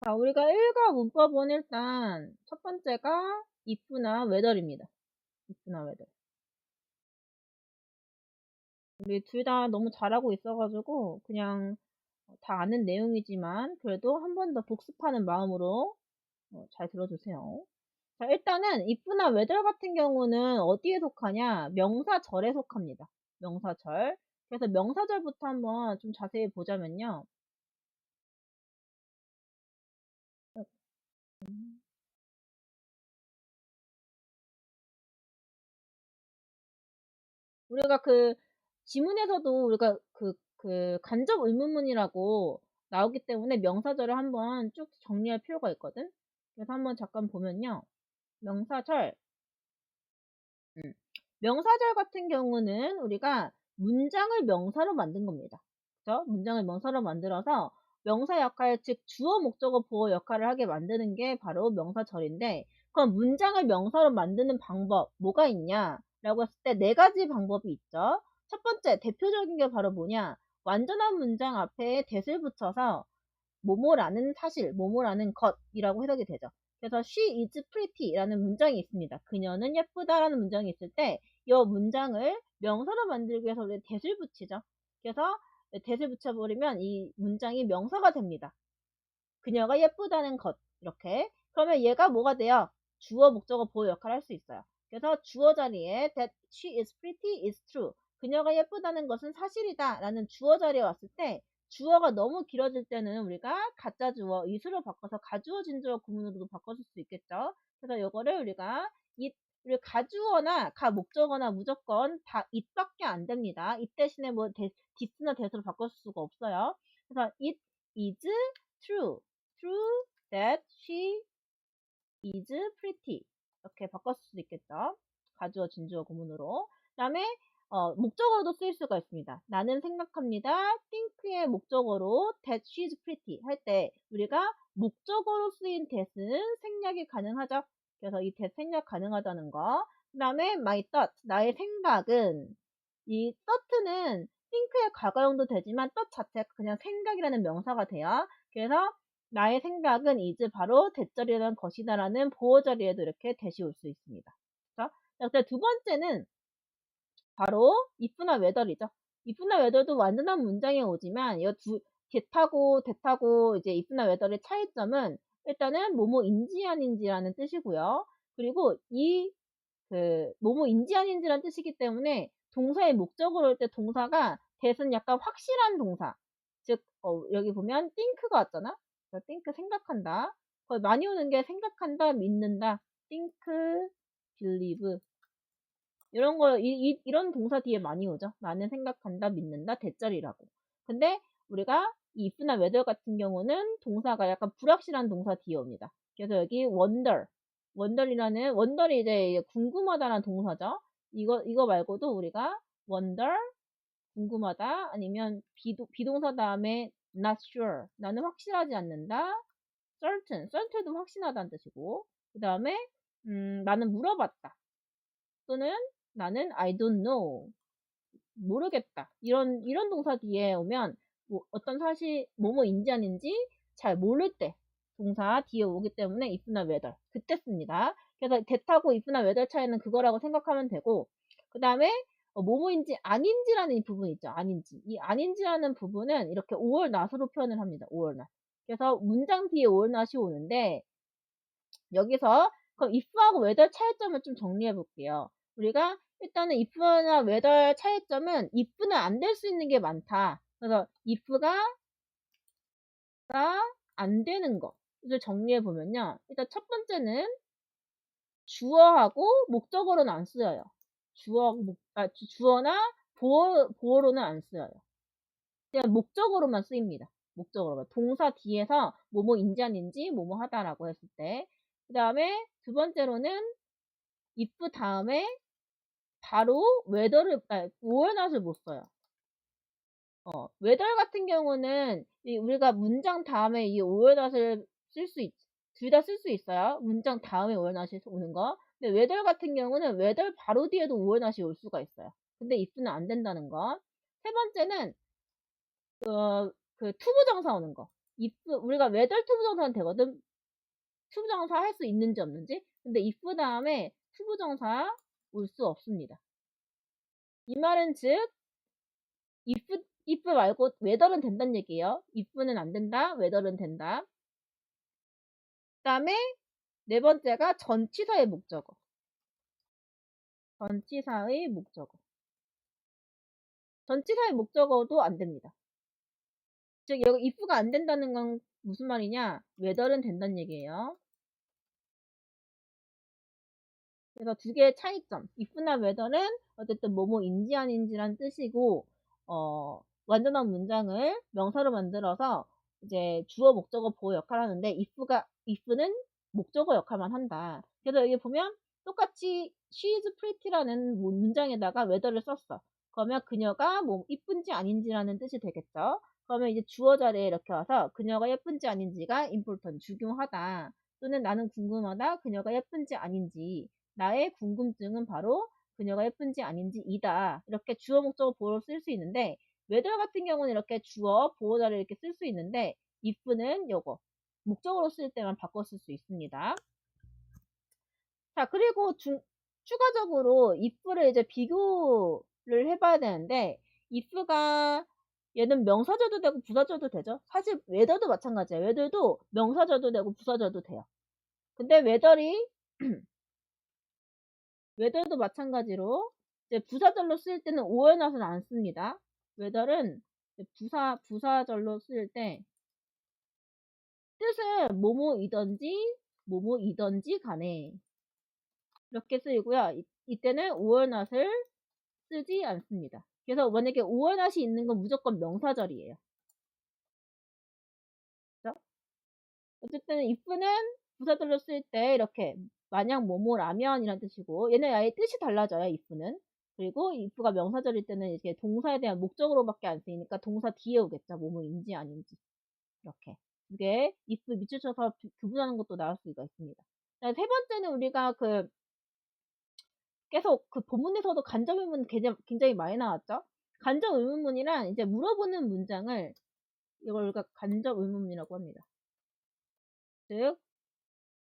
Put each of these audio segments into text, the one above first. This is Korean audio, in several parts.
자, 우리가 일과 문법은 일단 첫 번째가 if나 whether입니다. if나 whether. 우리 둘 다 너무 잘하고 있어가지고 그냥 다 아는 내용이지만 그래도 한 번 더 복습하는 마음으로 잘 들어주세요. 자, 일단은 if나 whether 같은 경우는 어디에 속하냐? 명사절에 속합니다. 명사절. 그래서 명사절부터 한번 좀 자세히 보자면요. 우리가 그 지문에서도 우리가 그 간접 의문문이라고 나오기 때문에 명사절을 한번 쭉 정리할 필요가 있거든. 그래서 한번 잠깐 보면요. 명사절. 명사절 같은 경우는 우리가 문장을 명사로 만든 겁니다. 그죠? 문장을 명사로 만들어서 명사 역할, 즉 주어, 목적어, 보어 역할을 하게 만드는 게 바로 명사절인데, 그럼 문장을 명사로 만드는 방법 뭐가 있냐? 라고 했을 때 네 가지 방법이 있죠. 첫 번째, 대표적인 게 바로 뭐냐? 완전한 문장 앞에 that을 붙여서 뭐뭐라는 사실, 뭐뭐라는 것이라고 해석이 되죠. 그래서 she is pretty라는 문장이 있습니다. 그녀는 예쁘다라는 문장이 있을 때 이 문장을 명사로 만들기 위해서 우리 that을 붙이죠. 그래서 that을 붙여버리면 이 문장이 명사가 됩니다. 그녀가 예쁘다는 것 이렇게. 그러면 얘가 뭐가 돼요? 주어, 목적어, 보어 역할을 할 수 있어요. 그래서 주어 자리에 that she is pretty is true. 그녀가 예쁘다는 것은 사실이다 라는 주어 자리에 왔을 때 주어가 너무 길어질 때는 우리가 가짜 주어, is로 바꿔서 가주어, 진주어 구문으로도 바꿔줄 수 있겠죠. 그래서 요거를 우리가 우리 가주어나 가목적어나 무조건 다 it밖에 안 됩니다. it 대신에 뭐 this나 that으로 바꿀 수가 없어요. 그래서 it is true. True that she is pretty. 이렇게 바꿨을 수도 있겠죠. 가주어, 진주어 구문으로. 그 다음에 목적어로도 쓰일 수가 있습니다. 나는 생각합니다. think의 목적어로 that she's pretty 할 때 우리가 목적어로 쓰인 that은 생략이 가능하죠. 그래서 이 that 생략 가능하다는 거. 그 다음에 my thought, 나의 생각은 이 thought는 think의 과거형도 되지만 thought 자체가 그냥 생각이라는 명사가 돼요. 그래서 나의 생각은 is 바로 대절이라는 것이다라는 보호 자리에도 이렇게 that이 올 수 있습니다. 자, 두 번째는 바로 if나 whether이죠. if나 whether도 완전한 문장에 오지만 이 that하고 이제 if나 whether의 차이점은 일단은 뭐뭐인지 아닌지라는 뜻이고요. 그리고 뭐뭐인지 아닌지라는 뜻이기 때문에 동사의 목적으로 올 때 동사가 that은 약간 확실한 동사. 즉, 여기 보면 think가 왔잖아? think 생각한다. 거의 많이 오는 게 생각한다, 믿는다. think, believe. 이런 거, 이런 동사 뒤에 많이 오죠. 나는 생각한다, 믿는다, 대절이라고. 근데 우리가 이 if나 whether 같은 경우는 동사가 약간 불확실한 동사 뒤에 옵니다. 그래서 여기 wonder이 이제 궁금하다라는 동사죠. 이거 말고도 우리가 wonder, 궁금하다, 아니면 비동사 다음에 not sure, 나는 확실하지 않는다, certain도 확신하다는 뜻이고, 그 다음에 나는 물어봤다, 또는 나는 I don't know, 모르겠다. 이런 동사 뒤에 오면 뭐 어떤 사실 뭐뭐인지 아닌지 잘 모를 때 동사 뒤에 오기 때문에 if나 whether 그때 씁니다. 그래서 that하고 if나 whether 차이는 그거라고 생각하면 되고, 그 다음에 뭐뭐인지 아닌지라는 이 부분 있죠. 아닌지. 이 아닌지라는 부분은 이렇게 or not으로 표현을 합니다. or not. 그래서 문장 뒤에 or not이 오는데 여기서 그럼 if하고 whether 차이점을 좀 정리해 볼게요. 우리가 일단은 if나 whether 차이점은 if는 안 될 수 있는 게 많다. 그래서 if가 안 되는 것을 정리해 보면요. 일단 첫 번째는 주어하고 목적어로는 안 쓰여요. 주어나 보어로는 안 쓰여요. 그냥 목적어로만 쓰입니다. 목적어로만. 동사 뒤에서 뭐뭐인지 아닌지 뭐뭐 하다라고 했을 때. 그 다음에 두 번째로는 if 다음에 바로 whether를, or not을 못 써요. whether 같은 경우는 우리가 문장 다음에 이 or not을 둘 다 쓸 수 있어요. 문장 다음에 or not이 오는 거. 근데 whether 같은 경우는 whether 바로 뒤에도 or not이 올 수가 있어요. 근데 if는 안 된다는 거. 세 번째는 투부정사 오는 거. if 우리가 whether 투부정사는 되거든. 투부정사 할 수 있는지 없는지. 근데 if 다음에 투부정사 올 수 없습니다. 이 말은 즉 if 말고 whether는 된다는 얘기예요. if는 안 된다. whether는 된다. 그다음에 네 번째가 전치사의 목적어. 전치사의 목적어. 전치사의 목적어도 안 됩니다. 즉 여기 if가 안 된다는 건 무슨 말이냐? whether는 된다는 얘기예요. 그래서 두 개의 차이점. if나 whether는 어쨌든 뭐뭐인지 아닌지란 뜻이고, 완전한 문장을 명사로 만들어서 이제 주어, 목적어, 보어 역할을 하는데, if는 목적어 역할만 한다. 그래서 여기 보면 똑같이 she is pretty라는 문장에다가 whether를 썼어. 그러면 그녀가 뭐 이쁜지 아닌지라는 뜻이 되겠죠. 그러면 이제 주어 자리에 이렇게 와서 그녀가 예쁜지 아닌지가 important, 중요하다. 또는 나는 궁금하다. 그녀가 예쁜지 아닌지. 나의 궁금증은 바로 그녀가 예쁜지 아닌지 이다. 이렇게 주어, 목적어, 보어로 쓸 수 있는데 whether 같은 경우는 이렇게 주어, 보어자를 이렇게 쓸 수 있는데 if는 요거 목적어로 쓸 때만 바꿔 쓸 수 있습니다. 자, 그리고 추가적으로 if를 이제 비교를 해봐야 되는데 if가 얘는 명사절도 되고 부사절도 되죠. 사실 whether도 마찬가지예요. whether도 명사절도 되고 부사절도 돼요. 근데 whether도 마찬가지로 이제 부사절로 쓸 때는 오연hat을 안 씁니다. whether는 부사절로 쓸 때 뜻은 뭐뭐이던지 간에 이렇게 쓰이고요. 이때는 오연hat을 쓰지 않습니다. 그래서 만약에 오연hat이 있는 건 무조건 명사절이에요. 그렇죠? 어쨌든 if는 부사절로 쓸 때 이렇게 만약 뭐뭐라면 이란 뜻이고 얘는 아예 뜻이 달라져요. if는. 그리고 if가 명사절일 때는 이게 동사에 대한 목적으로밖에 안 쓰이니까 동사 뒤에 오겠죠. 뭐뭐인지 아닌지. 이렇게. 이게 if 밑줄 쳐서 구분하는 것도 나올 수가 있습니다. 자, 세 번째는 우리가 계속 본문에서도 간접 의문 굉장히 많이 나왔죠. 간접 의문문이란 이제 물어보는 문장을 이걸 우리가 간접 의문문이라고 합니다. 즉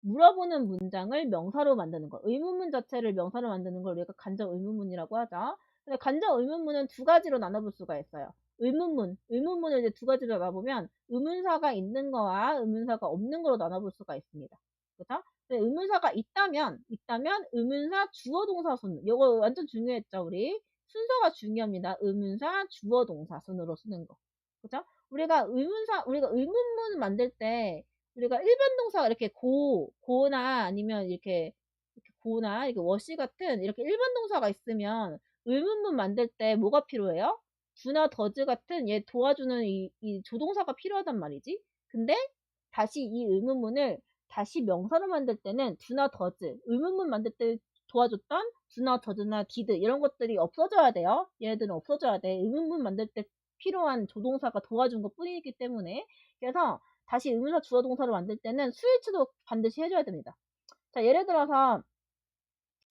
물어보는 문장을 명사로 만드는 거. 의문문 자체를 명사로 만드는 걸 우리가 간접 의문문이라고 하죠. 근데 간접 의문문은 두 가지로 나눠볼 수가 있어요. 의문문을 이제 두 가지로 나눠보면 의문사가 있는 거와 의문사가 없는 거로 나눠볼 수가 있습니다. 그죠? 의문사가 있다면 의문사 주어 동사 순. 이거 완전 중요했죠, 우리. 순서가 중요합니다. 의문사 주어 동사 순으로 쓰는 거. 그죠? 우리가 의문문 만들 때 우리가 일반 동사가 이렇게 고나 아니면 이렇게 고나 이렇게 워시 같은 이렇게 일반 동사가 있으면 의문문 만들 때 뭐가 필요해요? do나 does 같은 얘 도와주는 이 조동사가 필요하단 말이지. 근데 다시 이 의문문을 다시 명사로 만들 때는 do나 does 의문문 만들 때 도와줬던 do나 does나 did 이런 것들이 없어져야 돼요. 얘네들은 없어져야 돼. 의문문 만들 때 필요한 조동사가 도와준 것 뿐이기 때문에. 그래서 다시 의문사 주어 동사를 만들 때는 스위치도 반드시 해줘야 됩니다. 자, 예를 들어서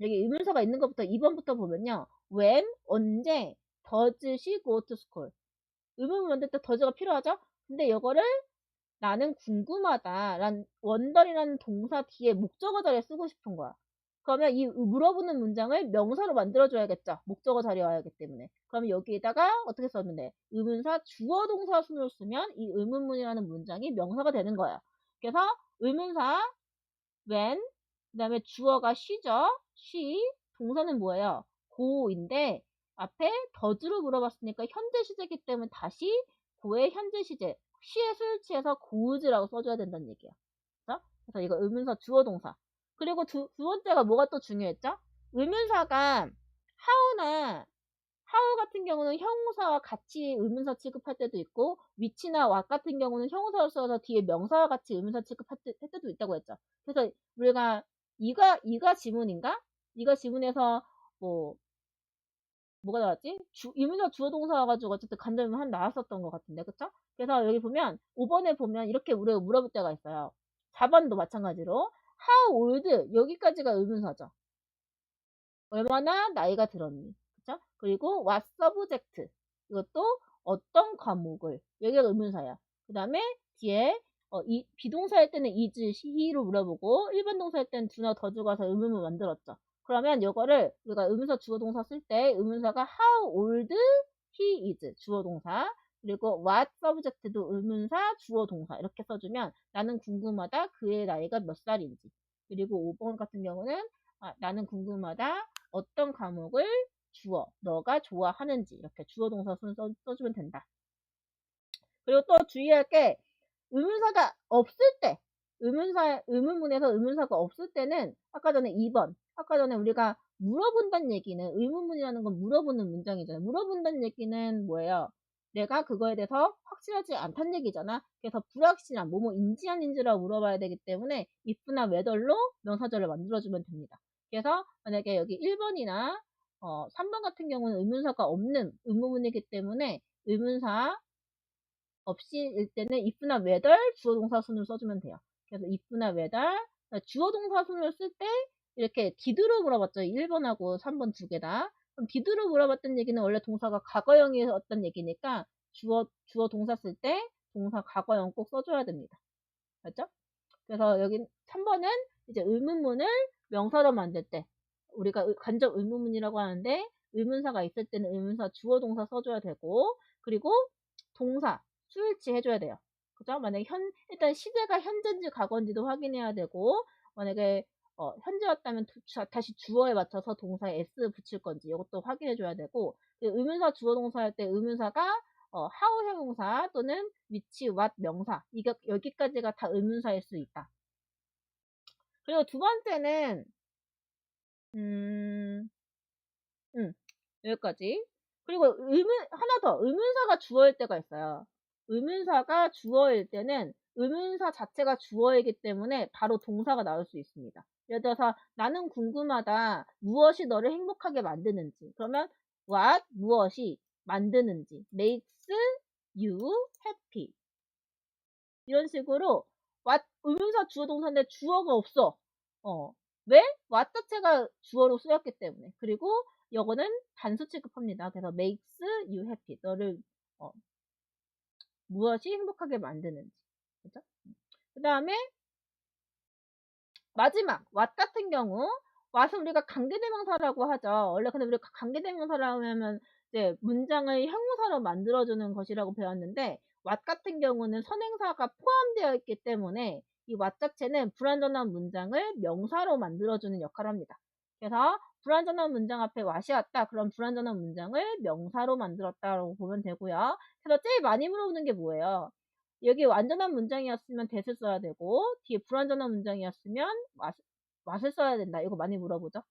여기 의문사가 있는 것부터 2번부터 보면요. when, 언제, does she go to school? 의문문 만들 때 does가 필요하죠? 근데 이거를 나는 궁금하다 란 wonder이라는 동사 뒤에 목적어 자리에 쓰고 싶은 거야. 그러면 이 물어보는 문장을 명사로 만들어줘야겠죠. 목적어 자리에 와야 하기 때문에. 그러면 여기에다가 어떻게 써면 돼? 의문사 주어 동사 순으로 쓰면 이 의문문이라는 문장이 명사가 되는 거야. 그래서 의문사 when 그 다음에 주어가 she죠. she 동사는 뭐예요? go인데 앞에 does로 물어봤으니까 현재 시제이기 때문에 다시 go의 현재 시제 she의 수일치에서 goes라고 써줘야 된다는 얘기야. 그래서 이거 의문사 주어 동사. 그리고 두 번째가 뭐가 또 중요했죠? 의문사가 how 같은 경우는 형용사와 같이 의문사 취급할 때도 있고 which나 what 같은 경우는 형용사를 써서 뒤에 명사와 같이 의문사 취급할 때도 있다고 했죠. 그래서 우리가 이가 지문인가? 이가 지문에서 뭐가 나왔지? 의문사 주어 동사 와가지고 어쨌든 간접의문 한 나왔었던 것 같은데 그쵸? 그래서 여기 보면 5번에 보면 이렇게 우리가 물어볼 때가 있어요. 4번도 마찬가지로 how old 여기까지가 의문사죠. 얼마나 나이가 들었니? 그쵸? 그리고 what subject 이것도 어떤 과목을 여기가 의문사야. 그다음에 뒤에 이 비동사일 때는 is, he로 물어보고 일반 동사일 때는 do나 does 가서 의문문 만들었죠. 그러면 요거를 우리가 의문사 주어 동사 쓸 때 의문사가 how old he is 주어 동사 그리고 what subject도 의문사 주어 동사 이렇게 써주면 나는 궁금하다 그의 나이가 몇 살인지 그리고 5번 같은 경우는 나는 궁금하다 어떤 과목을 주어 너가 좋아하는지 이렇게 주어 동사 순 써주면 된다. 그리고 또 주의할 게 의문사가 없을 때 의문문에서 의문사가 없을 때는 아까 전에 2번 아까 전에 우리가 물어본다는 얘기는 의문문이라는 건 물어보는 문장이잖아요. 물어본다는 얘기는 뭐예요? 내가 그거에 대해서 확실하지 않다는 얘기잖아. 그래서 불확실한 뭐뭐인지 아닌지라고 물어봐야 되기 때문에 if나 whether로 명사절을 만들어주면 됩니다. 그래서 만약에 여기 1번이나 3번 같은 경우는 의문사가 없는 의문문이기 때문에 의문사 없이일 때는 if나 whether 주어 동사 순을 써주면 돼요. 그래서 if나 whether 주어 동사 순을 쓸 때 이렇게 did로 물어봤죠. 1번하고 3번 두 개 다. 그럼 did로 물어봤던 얘기는 원래 동사가 과거형이었던 얘기니까 주어 동사 쓸 때 동사 과거형 꼭 써줘야 됩니다. 맞죠? 그래서 여기 3번은 이제 의문문을 명사로 만들 때 우리가 간접 의문문이라고 하는데 의문사가 있을 때는 의문사 주어 동사 써줘야 되고 그리고 동사 수일치 해줘야 돼요. 그죠? 만약에 일단 시제가 현재인지 과거인지도 확인해야 되고 만약에 현재였다면 다시 주어에 맞춰서 동사에 s 붙일 건지 이것도 확인해줘야 되고 의문사 주어 동사 할 때 의문사가 how 형용사 또는 which, what 명사 이게 여기까지가 다 의문사일 수 있다. 그리고 두 번째는 음, 여기까지. 그리고 하나 더 의문사가 주어일 때가 있어요. 의문사가 주어일 때는 의문사 자체가 주어이기 때문에 바로 동사가 나올 수 있습니다. 예를 들어서 나는 궁금하다. 무엇이 너를 행복하게 만드는지. 그러면 what 무엇이 만드는지 makes you happy. 이런 식으로 what 의문사 주어 동사인데 주어가 없어. 왜? what 자체가 주어로 쓰였기 때문에. 그리고 요거는 단수 취급합니다. 그래서 makes you happy. 너를 무엇이 행복하게 만드는지. 그죠? 그 다음에 마지막 what 같은 경우 what은 우리가 관계대명사라고 하죠. 원래 근데 우리가 관계대명사라고 하면 이제 문장을 형용사로 만들어주는 것이라고 배웠는데 what 같은 경우는 선행사가 포함되어 있기 때문에 이 what 자체는 불완전한 문장을 명사로 만들어주는 역할을 합니다. 그래서 불완전한 문장 앞에 what이 왔다. 그럼 불완전한 문장을 명사로 만들었다라고 보면 되고요. 그래서 제일 많이 물어보는 게 뭐예요? 여기 완전한 문장이었으면 that을 써야 되고 뒤에 불완전한 문장이었으면 what을 써야 된다. 이거 많이 물어보죠.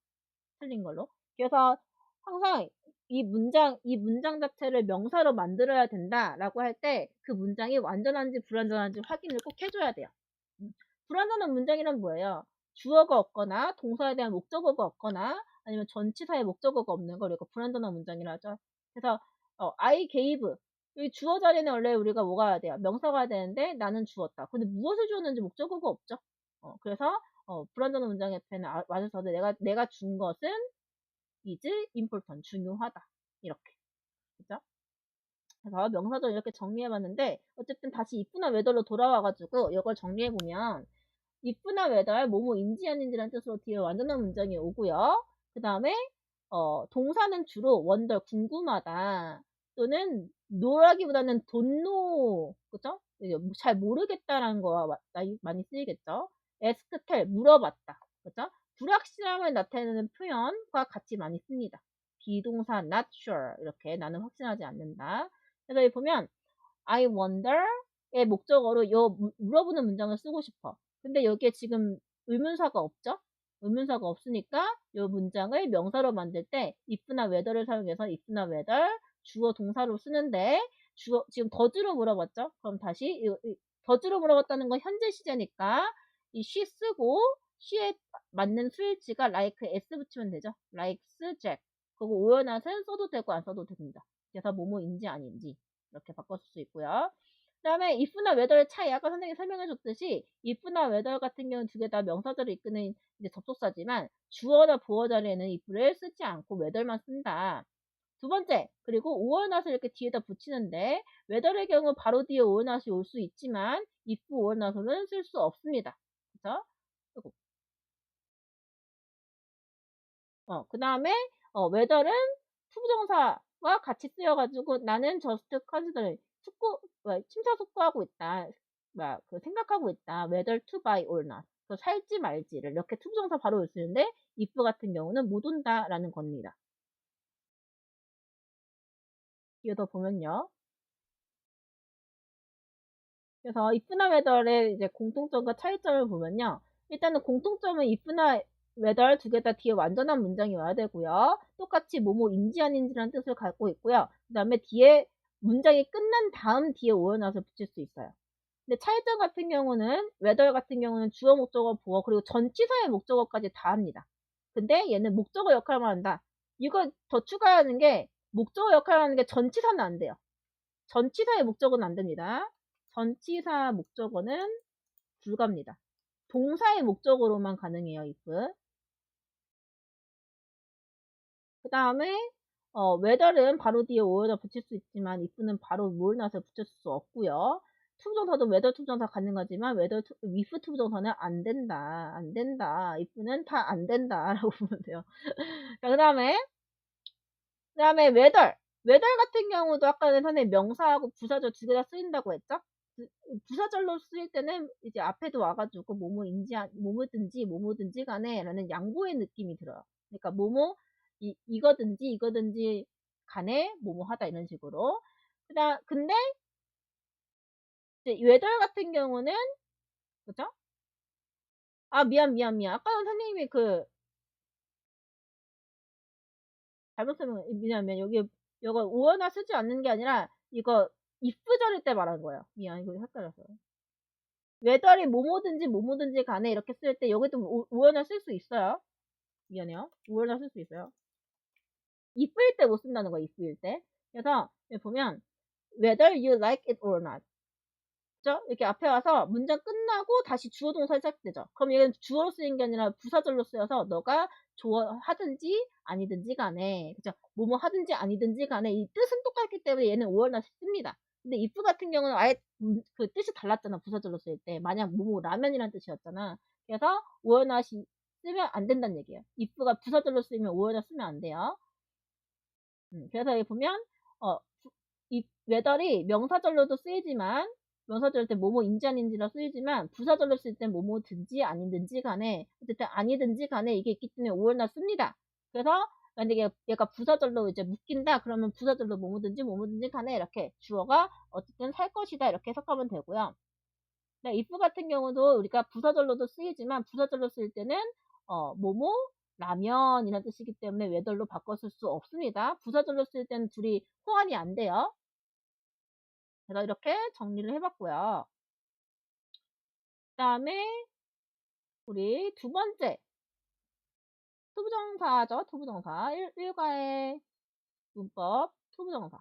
틀린 걸로. 그래서 항상 이 문장 자체를 명사로 만들어야 된다라고 할 때 그 문장이 완전한지 불완전한지 확인을 꼭 해줘야 돼요. 불완전한 문장이란 뭐예요? 주어가 없거나 동사에 대한 목적어가 없거나 아니면 전치사의 목적어가 없는 걸 우리가 불완전한 문장이라 하죠. 그래서 I gave 이 주어 자리는 원래 우리가 뭐가 와야 돼요? 명사가 와야 되는데 나는 주었다. 근데 무엇을 주었는지 목적어가 없죠. 그래서 불완전한 문장 옆에는 맞아서 내가 준 것은 is important 중요하다. 이렇게 그죠? 그래서 명사절 이렇게 정리해봤는데 어쨌든 다시 if나 whether로 돌아와가지고 이걸 정리해보면 if나 whether 뭐뭐인지 아닌지라는 뜻으로 뒤에 완전한 문장이 오고요. 그 다음에 동사는 주로 wonder 궁금하다 또는 no라기보다는 don't know 그죠? 잘 모르겠다라는 거와 많이 쓰이겠죠. ask, tell 물어봤다 그죠? 불확실함을 나타내는 표현과 같이 많이 씁니다. 비동사 not sure 이렇게 나는 확신하지 않는다. 그래서 여기 보면 I wonder의 목적어로 요 물어보는 문장을 쓰고 싶어. 근데 여기에 지금 의문사가 없죠? 의문사가 없으니까 이 문장을 명사로 만들 때 if나 whether를 사용해서 if나 whether 주어 동사로 쓰는데 지금 더즈로 물어봤죠? 그럼 다시 더즈로 물어봤다는 건 현재 시제니까 이 she 쓰고 she에 맞는 수일치가 like s 붙이면 되죠? likes Jack. 그리고 오연hat은 써도 되고 안 써도 됩니다. 그래서 뭐뭐인지 아닌지 이렇게 바꿨을 수 있고요. 그 다음에 if나 whether의 차이 아까 선생님이 설명해 줬듯이 if나 whether 같은 경우는 두 개 다 명사절을 이끄는 이제 접속사지만 주어나 보어 자리에는 if를 쓰지 않고 whether만 쓴다. 두 번째, 그리고 or not을 이렇게 뒤에다 붙이는데 whether의 경우 바로 뒤에 or not이 올 수 있지만 if or not은 쓸 수 없습니다. 그죠? 그 다음에 whether는 투부정사와 같이 쓰여가지고 나는 just consider 심사숙고하고 있다. 생각하고 있다. whether to buy or not. 살지 말지를 이렇게 투부정사 바로 올 수 있는데 if 같은 경우는 못 온다라는 겁니다. 이어서 보면요. 그래서 if나 whether의 이제 공통점과 차이점을 보면요. 일단은 공통점은 if나 whether 두 개 다 뒤에 완전한 문장이 와야 되고요. 똑같이 뭐뭐인지 아닌지라는 뜻을 갖고 있고요. 그 다음에 뒤에 문장이 끝난 다음 뒤에 오어나서 붙일 수 있어요. 근데 차이점 같은 경우는 whether 같은 경우는 주어, 목적어, 보어 그리고 전치사의 목적어까지 다 합니다. 근데 얘는 목적어 역할만 한다. 이거 더 추가하는 게 목적어 역할을 하는 게 전치사는 안 돼요. 전치사의 목적어는 안 됩니다. 전치사 목적어는 불가입니다. 동사의 목적어로만 가능해요, if. 그 다음에 whether는 바로 뒤에 or에다 붙일 수 있지만 if는 바로 뭘 나서 붙일 수 없고요. 투부정사도 whether 투부정사 가능하지만 if 투부정사는 안 된다. 안 된다. if는 다 안 된다라고 보면 돼요. 자, 그다음에 whether. whether 같은 경우도 아까는 선생님 명사하고 부사절 두 개 다 쓰인다고 했죠? 부사절로 쓰일 때는 이제 앞에도 와가지고 뭐뭐든지 간에 라는 양보의 느낌이 들어요. 그러니까 이거든지 간에 뭐뭐 하다 이런 식으로. 근데 이제 whether 같은 경우는 그죠? 아, 미안. 아까는 선생님이 잘못 설명, 미안. 이거 오어나 쓰지 않는 게 아니라 이거 if절일 때 말한 거예요. 미안, 이거 헷갈렸어요. whether이 뭐뭐든지 간에 이렇게 쓸 때 여기도 오어나 쓸 수 있어요. 미안해요. 오어나 쓸 수 있어요. if일 때 못 쓴다는 거야, if일 때. 그래서 여기 보면 whether you like it or not. 그죠? 이렇게 앞에 와서 문장 끝나고 다시 주어 동사 시작되죠. 그럼 얘는 주어로 쓰인 게 아니라 부사절로 쓰여서 너가 좋아하든지 아니든지 간에 그죠? 뭐뭐 하든지 아니든지 간에 이 뜻은 똑같기 때문에 얘는 or not 씁니다. 근데 if 같은 경우는 아예 그 뜻이 달랐잖아. 부사절로 쓸 때. 만약 뭐뭐 라면이란 뜻이었잖아. 그래서 or not이 쓰면 안 된다는 얘기예요. if가 부사절로 쓰이면 or not 쓰면 안 돼요. 그래서 여기 보면 어, 이 whether이 명사절로도 쓰이지만 명사절 때 뭐뭐인지 아닌지라 쓰이지만 부사절로 쓸 때 뭐뭐든지 아니든지 간에 어쨌든 아니든지 간에 이게 있기 때문에 or나 씁니다. 그래서 만약에 얘가 부사절로 이제 묶인다 그러면 부사절로 뭐뭐든지 간에 이렇게 주어가 어쨌든 살 것이다 이렇게 해석하면 되고요. if 같은 경우도 우리가 부사절로도 쓰이지만 부사절로 쓸 때는 뭐뭐 라면이라는 뜻이기 때문에 whether로 바꿔 쓸 수 없습니다. 부사절로 쓸 때는 둘이 호환이 안 돼요. 그래서 이렇게 정리를 해봤고요. 그 다음에 우리 두 번째 투부정사죠. 투부정사. 일과의 문법 투부정사.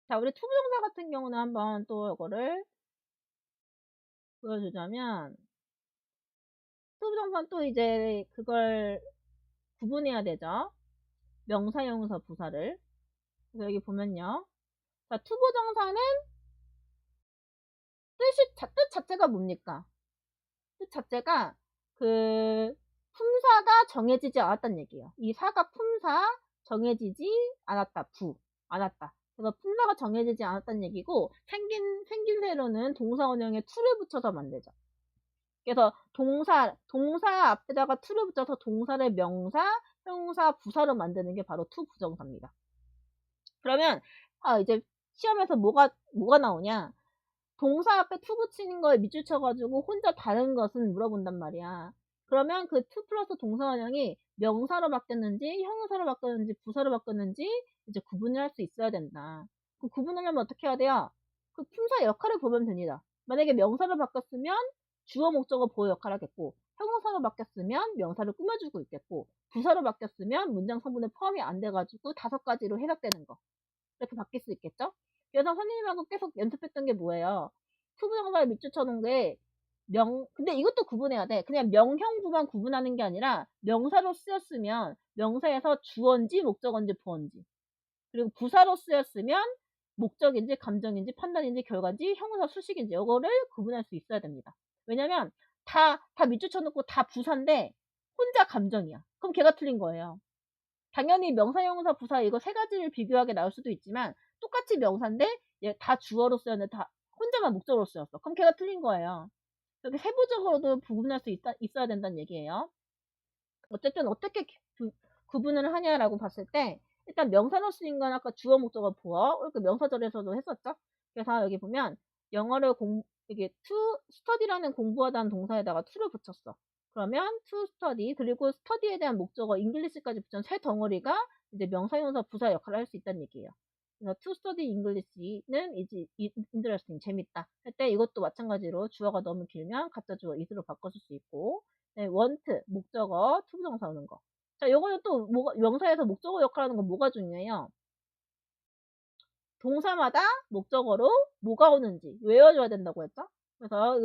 자, 우리 투부정사 같은 경우는 한번 또 이거를 보여주자면 투부정사는 또 이제 그걸 구분해야 되죠. 명사, 형용사, 부사를. 그래서 여기 보면요. 자, 투부정사는 뜻 자체가 뭡니까? 뜻 자체가 그 품사가 정해지지 않았다는 얘기예요. 이 사가 품사 정해지지 않았다. 않았다. 그래서 품사가 정해지지 않았다는 얘기고 생긴 새로는 동사 원형에 to를 붙여서 만들죠. 그래서 동사 앞에다가 to를 붙여서 동사를 명사, 형용사, 부사로 만드는 게 바로 투 부정사입니다. 그러면 이제 시험에서 뭐가 나오냐? 동사 앞에 to 붙이는 거에 밑줄 쳐가지고 혼자 다른 것은 물어본단 말이야. 그러면 그 to 플러스 동사 원형이 명사로 바뀌었는지 형용사로 바뀌었는지 부사로 바뀌었는지 이제 구분을 할 수 있어야 된다. 그 구분하려면 어떻게 해야 돼요? 그 품사 역할을 보면 됩니다. 만약에 명사로 바뀌었으면 주어 목적어 보어 역할을 하겠고 형용사로 바뀌었으면 명사를 꾸며주고 있겠고 부사로 바뀌었으면 문장 성분에 포함이 안 돼가지고 5가지로 해석되는 거. 이렇게 바뀔 수 있겠죠? 그래서 선생님하고 계속 연습했던 게 뭐예요? 투부정사에 밑줄 쳐놓은 게 근데 이것도 구분해야 돼. 그냥 명형부만 구분하는 게 아니라 명사로 쓰였으면 명사에서 주어인지 목적어인지 부어인지, 그리고 부사로 쓰였으면 목적인지 감정인지 판단인지 결과인지 형용사 수식인지 요거를 구분할 수 있어야 됩니다. 왜냐면 다 밑줄 쳐놓고 다 부사인데 혼자 감정이야. 그럼 걔가 틀린 거예요. 당연히 명사, 형용사, 부사 이거 세 가지를 비교하게 나올 수도 있지만 똑같이 명사인데 얘 다 주어로 쓰였는데 다 혼자만 목적으로 쓰였어. 그럼 걔가 틀린 거예요. 이렇게 세부적으로도 구분할 수 있어야 된다는 얘기예요. 어쨌든 어떻게 구분을 하냐라고 봤을 때 일단 명사로 쓰인 건 아까 주어, 목적어, 보어 이렇게 명사절에서도 했었죠. 그래서 여기 보면 영어를 이게 to study라는 공부하다는 동사에다가 to를 붙였어. 그러면 to study 그리고 study에 대한 목적어 English까지 붙인 세 덩어리가 이제 명사, 형용사, 부사 역할을 할 수 있다는 얘기예요. 그래서 to study English는 이제 interesting 재밌다 할 때 이것도 마찬가지로 주어가 너무 길면 가짜 주어 is로 바꿔줄 수 있고, 네, want 목적어 투부정사 오는 거. 자, 요거는 또 명사에서 목적어 역할하는 건 뭐가 중요해요? 동사마다 목적어로 뭐가 오는지 외워줘야 된다고 했죠? 그래서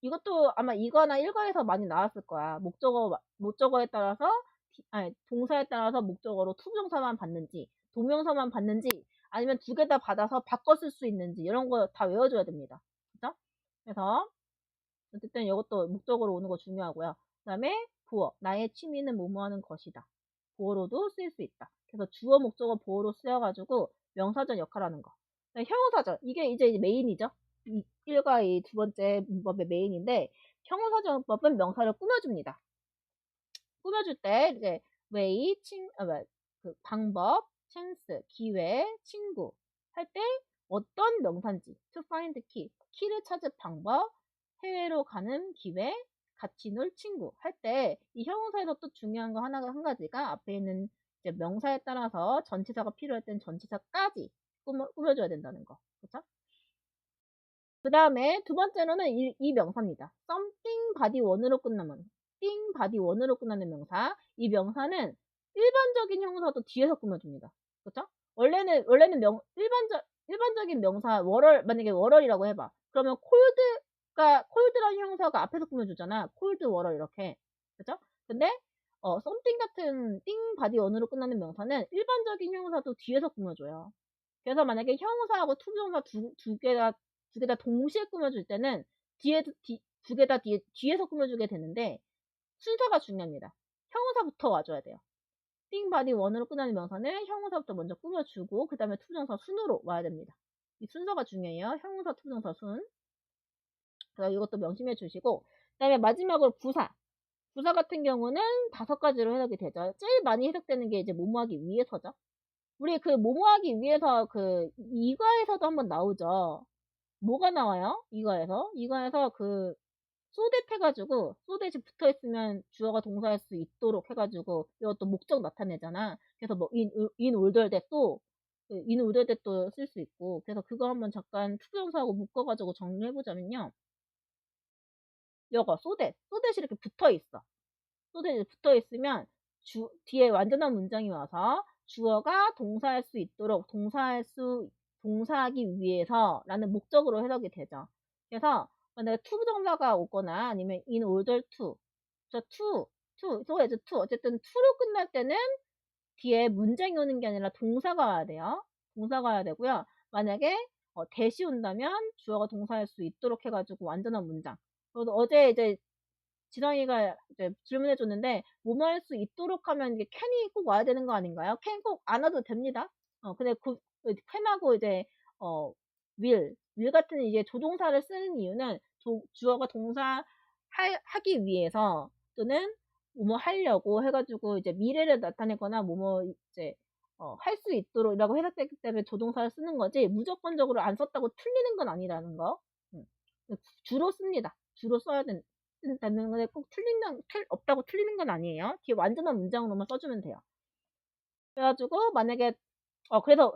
이것도 아마 이거나 일과에서 많이 나왔을 거야. 목적어에 따라서 아니 동사에 따라서 목적어로 투부정사만 받는지 동명사만 받는지 아니면 두 개 다 받아서 바꿔 쓸 수 있는지 이런 거 다 외워줘야 됩니다. 그죠? 그래서 어쨌든 이것도 목적으로 오는 거 중요하고요. 그 다음에 보어. 나의 취미는 뭐뭐 하는 것이다. 보어로도 쓰일 수 있다. 그래서 주어, 목적어, 보어로 쓰여가지고 명사절 역할하는 거. 형용사절. 이게 이제 메인이죠. 일과 이 두 번째 문법의 메인인데 형용사절법은 명사를 꾸며줍니다. 꾸며줄 때 이제 way, 그 방법, chance, 기회, 친구 할 때 어떤 명사인지 to find key, 키를 찾을 방법, 해외로 가는 기회, 같이 놀 친구 할 때 이 형용사에서 또 중요한 거 하나가 한 가지가 앞에 있는 이제 명사에 따라서 전치사가 필요할 땐 전치사까지 꾸며줘야 된다는 거. 그렇죠? 그 다음에 두 번째로는 이 명사입니다. something body one으로 끝나면 thing body one으로 끝나는 명사. 이 명사는 일반적인 형용사도 뒤에서 꾸며줍니다. 그렇죠? 원래는 일반적인 명사 만약에 월월이라고 해봐. 그러면 cold라는 형용사가 앞에서 꾸며주잖아. cold 월월 이렇게. 그렇죠? 근데 something 같은 thing body one으로 끝나는 명사는 일반적인 형용사도 뒤에서 꾸며줘요. 그래서 만약에 형용사하고 투부정사 두 개 다 동시에 꾸며줄 때는 두 개 다 뒤에서 꾸며주게 되는데 순서가 중요합니다. 형용사부터 와줘야 돼요. think body one으로 끝나는 명사는 형용사부터 먼저 꾸며주고 그 다음에 투부정사 순으로 와야 됩니다. 이 순서가 중요해요. 형용사, 투부정사 순. 그래서 이것도 명심해 주시고 그 다음에 마지막으로 부사. 부사 같은 경우는 5가지로 해석이 되죠. 제일 많이 해석되는 게 이제 뭐뭐하기 위해서죠. 우리 그 뭐뭐하기 위해서 그 이과에서도 한번 나오죠. 뭐가 나와요? 이거에서 그 소댓 해가지고 소댓이 붙어있으면 주어가 동사할 수 있도록 해가지고 이것도 목적 나타내잖아. 그래서 뭐 in order that 또 in order that 또 쓸 수 있고 그래서 그거 한번 잠깐 투부정사하고 묶어가지고 정리해보자면요. 이거 소댓이 이렇게 붙어있어. 소댓이 붙어있으면 뒤에 완전한 문장이 와서 주어가 동사할 수 있도록 동사하기 위해서 라는 목적으로 해석이 되죠. 그래서 만약에 투부정사가 오거나 아니면 in order to to 어쨌든 to로 끝날 때는 뒤에 문장이 오는 게 아니라 동사가 와야 돼요. 동사가 와야 되고요. 만약에 대시 온다면 주어가 동사할 수 있도록 해가지고 완전한 문장. 그래서 어제 이제 지성이가 이제 질문해 줬는데 뭐뭐 할 수 있도록 하면 이게 can이 꼭 와야 되는 거 아닌가요? can 꼭 안 와도 됩니다. 근데 can하고 이제 will 같은 이제 조동사를 쓰는 이유는 주어가 동사 하기 위해서 또는 뭐뭐 하려고 해가지고 이제 미래를 나타내거나 뭐뭐 이제 할 수 있도록이라고 해석되기 때문에 조동사를 쓰는 거지 무조건적으로 안 썼다고 틀리는 건 아니라는 거. 음. 주로 씁니다. 주로 써야 된다는 건데 꼭 없다고 틀리는 건 아니에요. 뒤에 완전한 문장으로만 써주면 돼요. 그래가지고 만약에 그래서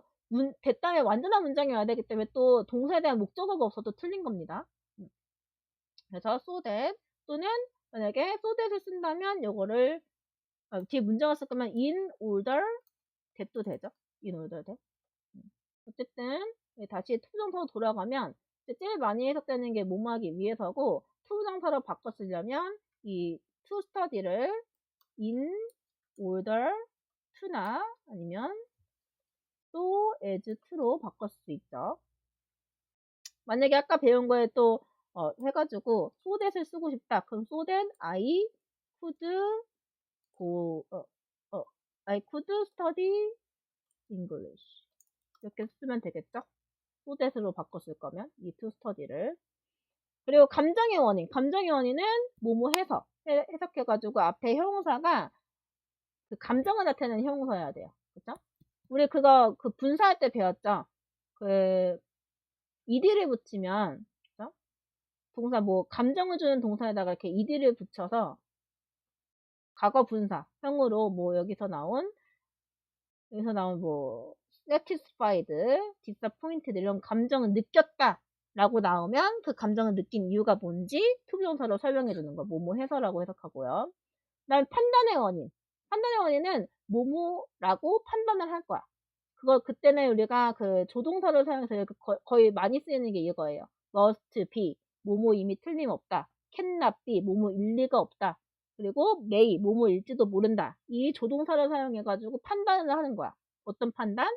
대땅에 완전한 문장이 와야 되기 때문에 또 동사에 대한 목적어가 없어도 틀린 겁니다. 그래서 so that 또는 만약에 so that을 쓴다면 요거를 뒤에 문장을 쓸 거면 in order that도 되죠. in order that. 어쨌든 다시 투정사로 돌아가면 제일 많이 해석되는 게 뭐뭐 하기 위해서고 투부정사로 바꿔 쓰려면 이 to study를 in order to나 아니면 so as to로 바꿀 수 있죠. 만약에 아까 배운 거에 또 해가지고 so that을 쓰고 싶다. 그럼 so that could go I could study English 이렇게 쓰면 되겠죠? so that으로 바꿔 쓸 거면 이 to study를. 그리고 감정의 원인. 감정의 원인은 뭐뭐 해석해가지고 앞에 형용사가 그 감정을 나타내는 형용사여야 돼요. 그쵸? 우리 그거 그 분사할 때 배웠죠? 그 ed를 붙이면 그쵸? 동사 뭐 감정을 주는 동사에다가 이렇게 ed를 붙여서 과거 분사 형으로 뭐 여기서 나온 뭐 satisfied, disappointed 이런 감정을 느꼈다 라고 나오면 그 감정을 느낀 이유가 뭔지 투부정사로 설명해 주는 거 뭐뭐 해서라고 해석하고요. 그다음에 판단의 원인. 판단의 원인은 뭐뭐라고 판단을 할 거야. 그때는 우리가 그 조동사를 사용해서 거의 많이 쓰이는 게 이거예요. must be, 뭐뭐 이미 틀림없다. cannot be, 뭐뭐 일리가 없다. 그리고 may, 뭐뭐일지도 모른다. 이 조동사를 사용해가지고 판단을 하는 거야. 어떤 판단?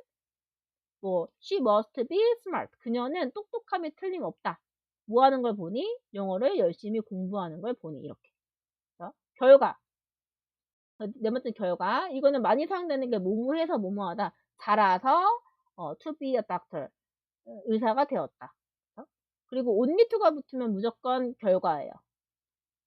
뭐 she must be smart. 그녀는 똑똑함이 틀림없다. 뭐 하는 걸 보니? 영어를 열심히 공부하는 걸 보니 이렇게. 결과. 네 번째 결과. 이거는 많이 사용되는 게 뭐뭐해서 뭐뭐하다. 자라서 to be a doctor. 의사가 되었다. 그리고 only to가 붙으면 무조건 결과예요.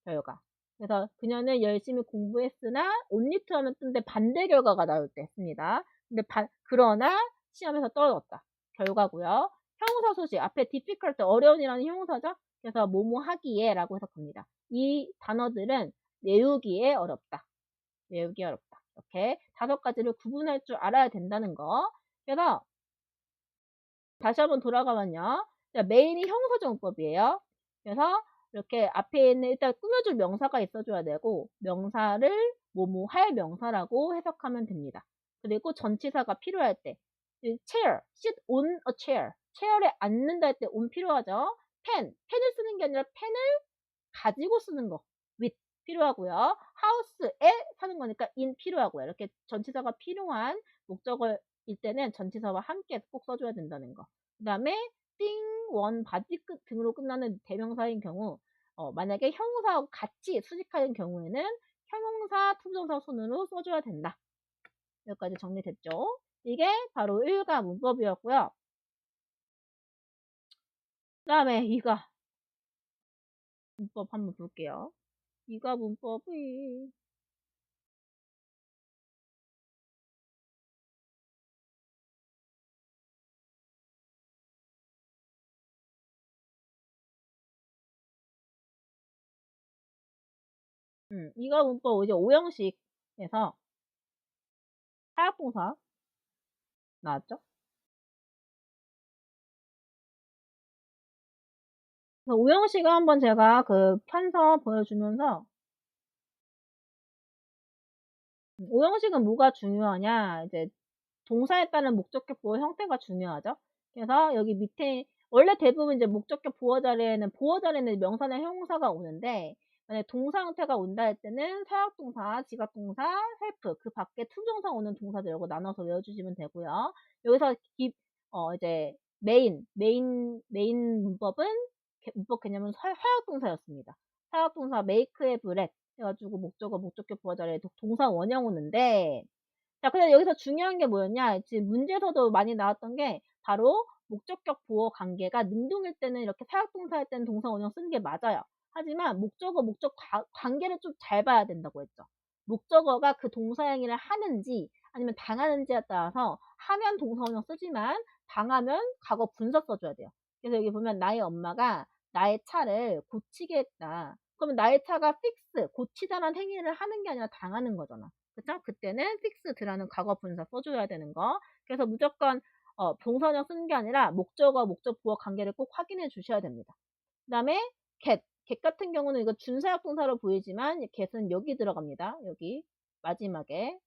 결과. 그래서 그녀는 열심히 공부했으나 only to 하면 뜨는데 반대 결과가 나올 때 씁니다. 근데 그러나 시험에서 떨어졌다. 결과고요. 형용사 소식. 앞에 difficult 어려운이라는 형용사죠. 그래서 뭐뭐 하기에 라고 해석합니다. 이 단어들은 외우기에 어렵다. 외우기 어렵다. 이렇게 5가지를 구분할 줄 알아야 된다는 거. 그래서 다시 한번 돌아가면요. 메인이 형용사 정법이에요. 그래서 이렇게 앞에 있는 일단 꾸며줄 명사가 있어줘야 되고 명사를 뭐뭐 할 명사라고 해석하면 됩니다. 그리고 전치사가 필요할 때 chair, sit on a chair. 체어에 앉는다 할 때 on 필요하죠. 펜을 쓰는 게 아니라 펜을 가지고 쓰는 거 with 필요하고요. house에 사는 거니까 in 필요하고요. 이렇게 전치사가 필요한 목적어일 때는 전치사와 함께 꼭 써줘야 된다는 거. 그 다음에 thing, one, body 등으로 끝나는 대명사인 경우 만약에 형용사하고 같이 수식하는 경우에는 형용사, 투부정사 순으로 써줘야 된다. 여기까지 정리됐죠? 이게 바로 일가 문법이었고요. 그 다음에 이가 문법 한번 볼게요. 이가 문법이 이가 문법 이제 5형식에서 사역동사 나왔죠? 그래서 5형식을 한번 제가 그 편서 보여주면서 5형식은 뭐가 중요하냐 이제 동사에 따른 목적격 보호 형태가 중요하죠. 그래서 여기 밑에 원래 대부분 이제 목적격 보호 자리에는 명사나 형용사가 오는데 만약 동사 형태가 온다 할 때는 사역동사, 지각동사, 헬프 그 밖에 투정사 오는 동사들하고 나눠서 외워주시면 되고요. 여기서 이제 메인 문법 개념은 사역동사였습니다. 사역동사 make의 bread 해가지고 목적격 보호 자리에 동사 원형 오는데 자, 근데 여기서 중요한 게 뭐였냐? 지금 문제에서도 많이 나왔던 게 바로 목적격 보호 관계가 능동일 때는 이렇게 사역동사 할 때는 동사 원형 쓰는 게 맞아요. 하지만 목적 관계를 좀 잘 봐야 된다고 했죠. 목적어가 그 동사 행위를 하는지 아니면 당하는지에 따라서 하면 동사 원형 쓰지만 당하면 과거 분사 써줘야 돼요. 그래서 여기 보면 나의 엄마가 나의 차를 고치게 했다. 그러면 나의 차가 고치다라는 행위를 하는 게 아니라 당하는 거잖아. 그쵸? 그때는 fixed라는 과거 분사 써줘야 되는 거. 그래서 무조건 동사원형 쓰는 게 아니라 목적어, 목적 부호 관계를 꼭 확인해 주셔야 됩니다. 그 다음에 get 같은 경우는 이거 준사역 동사로 보이지만 get은 여기 들어갑니다. 여기 마지막에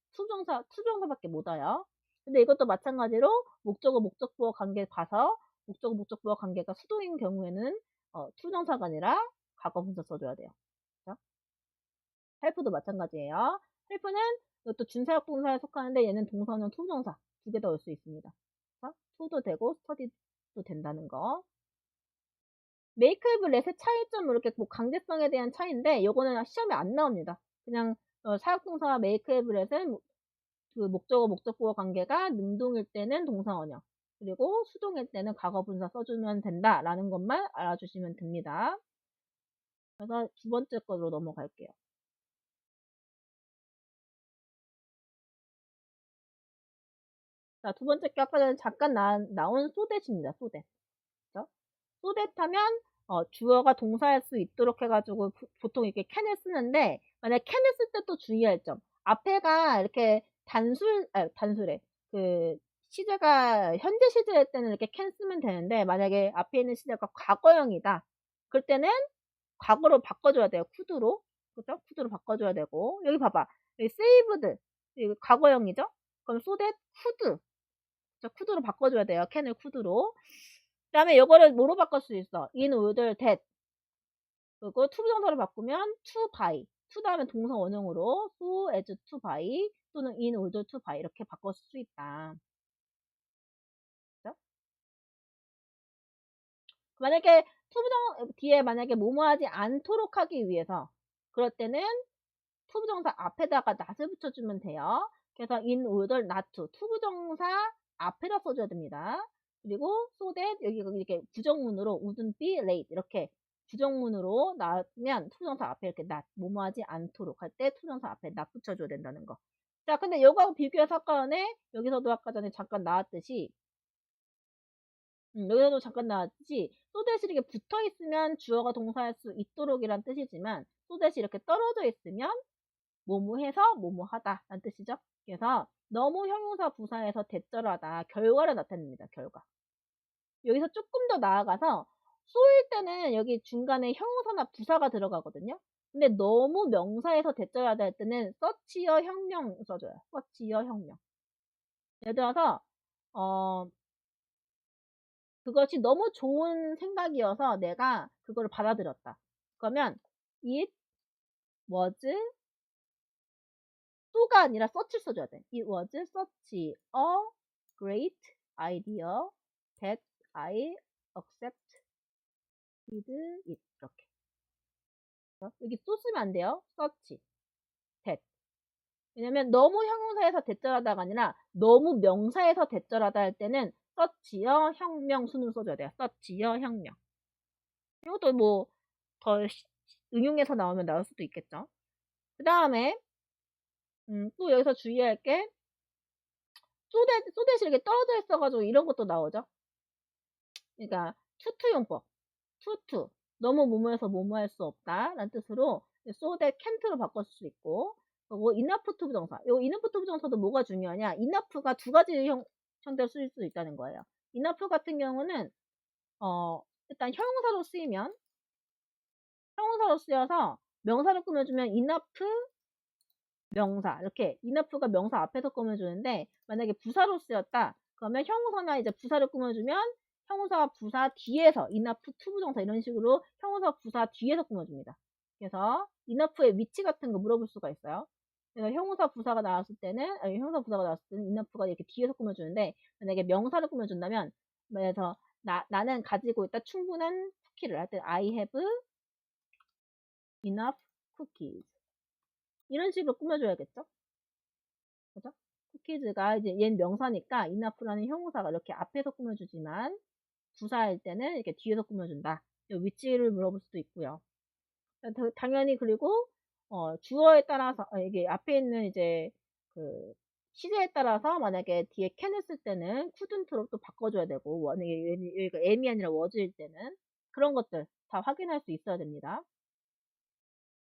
투정사밖에 못 와요. 근데 이것도 마찬가지로 목적어, 목적 부호 관계 봐서 목적어 목적보와 관계가 수동인 경우에는 to 정사가 아니라 과거 분사 써줘야 돼요. 그죠? help도 마찬가지예요. help는 이것도 준사역 동사에 속하는데 얘는 동사는 to 정사 두 개 다 올 수 있습니다. 그래서 to도 되고 study도 된다는 거. make, let의 차이점 이렇게 뭐 강제성에 대한 차이인데 요거는 시험에 안 나옵니다. 그냥 사역동사 make, let은 그 목적어 목적보호 관계가 능동일 때는 동사 원형 그리고 수동일 때는 과거 분사 써주면 된다라는 것만 알아주시면 됩니다. 그래서 두 번째 거로 넘어갈게요. 자, 두 번째 게 아까 전에 잠깐 나온 소댓입니다. 소댓. 그죠? 소댓하면 주어가 동사할 수 있도록 해가지고 보통 이렇게 can을 쓰는데 만약 can을 쓸 때 또 주의할 점. 앞에가 이렇게 단술에 그 시제가 현재 시제일 때는 이렇게 can 쓰면 되는데 만약에 앞에 있는 시제가 과거형이다. 그럴 때는 과거로 바꿔줘야 돼요. could로. 그죠? could로 바꿔줘야 되고 여기 봐봐. 여기 saved 이거 과거형이죠? 그럼 so that could could로 바꿔줘야 돼요. can을 could로. 그 다음에 이거를 뭐로 바꿀 수 있어? in order that 그리고 to 부정사로 바꾸면 to by to 다음에 동사 원형으로 so as to by 또는 in order to by 이렇게 바꿀 수 있다. 그죠? 만약에 to 부정 뒤에 만약에 뭐뭐하지 않도록 하기 위해서 그럴 때는 to 부정사 앞에다가 not을 붙여주면 돼요. 그래서 in order not to 부정사 앞에다 써줘야 됩니다. 그리고 so that 여기 이렇게 부정문으로 wouldn't be late 이렇게 부정문으로 나오면 투정사 앞에 이렇게 not 뭐뭐하지 않도록 할 때 투정사 앞에 not 붙여줘야 된다는 거. 자, 근데 요거하고 비교해서 아까 전에 여기서도 아까 전에 잠깐 나왔듯이 여기서도 잠깐 나왔듯이 so that이 이렇게 붙어 있으면 주어가 동사할 수 있도록이란 뜻이지만 so that이 이렇게 떨어져 있으면 뭐뭐해서 뭐뭐하다 라는 뜻이죠. 그래서 너무 형용사 부사에서 대절하다 결과를 나타냅니다. 결과. 여기서 조금 더 나아가서 so일 때는 여기 중간에 형용사나 부사가 들어가거든요. 근데 너무 명사에서 대절하다 할 때는 such여 혁명 써줘요. such여 혁명. 예를 들어서 그것이 너무 좋은 생각이어서 내가 그걸 받아들였다. 그러면 it was so가 아니라 such를 써줘야 돼. It was such a great idea that I accepted it. 이렇게. 여기 so 쓰면 안 돼요. such, that. 왜냐면 너무 형용사에서 대절하다가 아니라 너무 명사에서 대절하다 할 때는 such여 혁명 순으로 써줘야 돼요. such여 혁명. 이것도 뭐 더 응용해서 나오면 나올 수도 있겠죠. 그 다음에 또 여기서 주의할 게 소댓이 이렇게 떨어져 있어가지고 이런 것도 나오죠. 그러니까 투투용법, 투투 너무 뭐뭐해서 뭐뭐 할 수 없다 라는 뜻으로 so that can't로 바꿀 수 있고 그리고 enough to 부정사 요 enough to 부정사도 뭐가 중요하냐 enough가 두 가지 형태로 쓰일 수 있다는 거예요. enough 같은 경우는 일단 형용사로 쓰여서 명사를 꾸며주면 enough 명사 이렇게 enough가 명사 앞에서 꾸며주는데 만약에 부사로 쓰였다 그러면 형용사나 이제 부사를 꾸며주면 형용사와 부사 뒤에서 enough to 부정사 이런 식으로 형용사 부사 뒤에서 꾸며줍니다. 그래서 enough의 위치 같은 거 물어볼 수가 있어요. 그래서 형용사 부사가 나왔을 때는 enough가 이렇게 뒤에서 꾸며주는데 만약에 명사를 꾸며준다면 그래서 나는 가지고 있다 충분한 쿠키를 할 때 I have enough cookies 이런 식으로 꾸며줘야겠죠? 그죠? 쿠키즈가 이제 얘는 명사니까 enough라는 형용사가 이렇게 앞에서 꾸며주지만 부사일 때는 이렇게 뒤에서 꾸며준다. 위치를 물어볼 수도 있고요. 당연히 그리고 주어에 따라서 이게 앞에 있는 이제 그 시제에 따라서 만약에 뒤에 can을 쓸 때는 couldn't로 또 바꿔줘야 되고 만약에 여기가 am이 아니라 was일 때는 그런 것들 다 확인할 수 있어야 됩니다.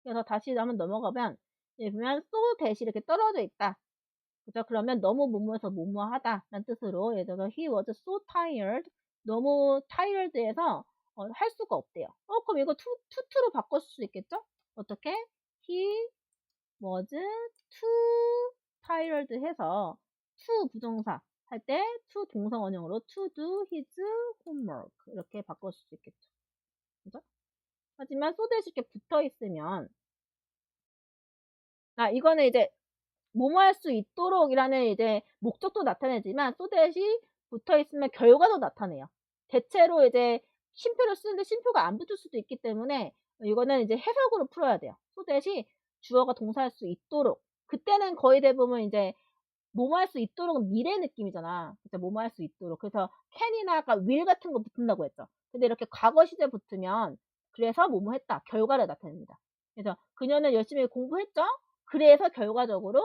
그래서 다시 한번 넘어가면 보면 so that이 이렇게 떨어져 있다. 그죠? 그러면 너무 뭐뭐해서 뭐뭐하다 라는 뜻으로 예를 들어서 he was so tired 너무 tired해서 할 수가 없대요. 그럼 이거 to로 바꿀 수 있겠죠? 어떻게? he was too tired 해서 to 부정사 할 때 to 동사 원형으로 to do his homework 이렇게 바꿀 수 있겠죠. 그죠? 하지만 so that이 이렇게 붙어 있으면 이거는 이제 뭐뭐 할 수 있도록이라는 이제 목적도 나타내지만 so that이 붙어 있으면 결과도 나타내요. 대체로 이제 쉼표를 쓰는데 쉼표가 안 붙을 수도 있기 때문에 이거는 이제 해석으로 풀어야 돼요. so that이 주어가 동사할 수 있도록. 그때는 거의 대부분 이제 뭐뭐 할 수 있도록은 미래 느낌이잖아. 그죠? 뭐뭐 할 수 있도록. 그래서 can이나 아까 will 같은 거 붙는다고 했죠. 근데 이렇게 과거 시제 붙으면 그래서 뭐뭐 했다. 결과를 나타냅니다. 그래서 그녀는 열심히 공부했죠. 그래서 결과적으로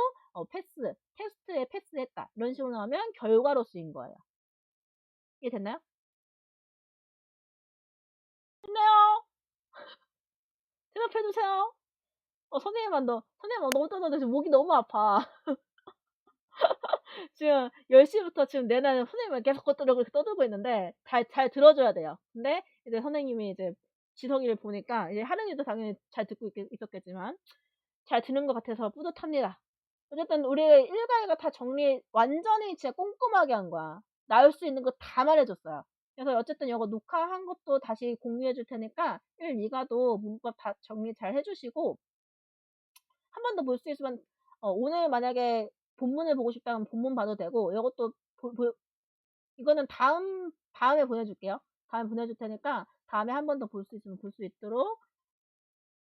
테스트에 패스했다. 이런 식으로 나오면 결과로 쓰인 거예요. 이해됐나요? 됐나요? 대답해 주세요. 선생님 너무 떠들어서 지금 목이 너무 아파. 지금 10시 시부터 지금 내내 선생님을 계속 떠들고 있는데 잘 들어줘야 돼요. 근데 이제 선생님이 이제 지성이를 보니까 이제 하른이도 당연히 잘 듣고 있었겠지만 잘 듣는 것 같아서 뿌듯합니다. 어쨌든 우리 일과이가 다 완전히 진짜 꼼꼼하게 한 거야. 나올 수 있는 거 다 말해 줬어요. 그래서 어쨌든 이거 녹화한 것도 다시 공유해 줄 테니까 1, 2 과도 문법 다 정리 잘 해 주시고 한 번 더 볼 수 있으면 오늘 만약에 본문을 보고 싶다면 본문 봐도 되고 요것도 보 이거는 다음에 보내 줄게요. 다음에 보내 줄 테니까 다음에 한 번 더 볼 수 있으면 볼 수 있도록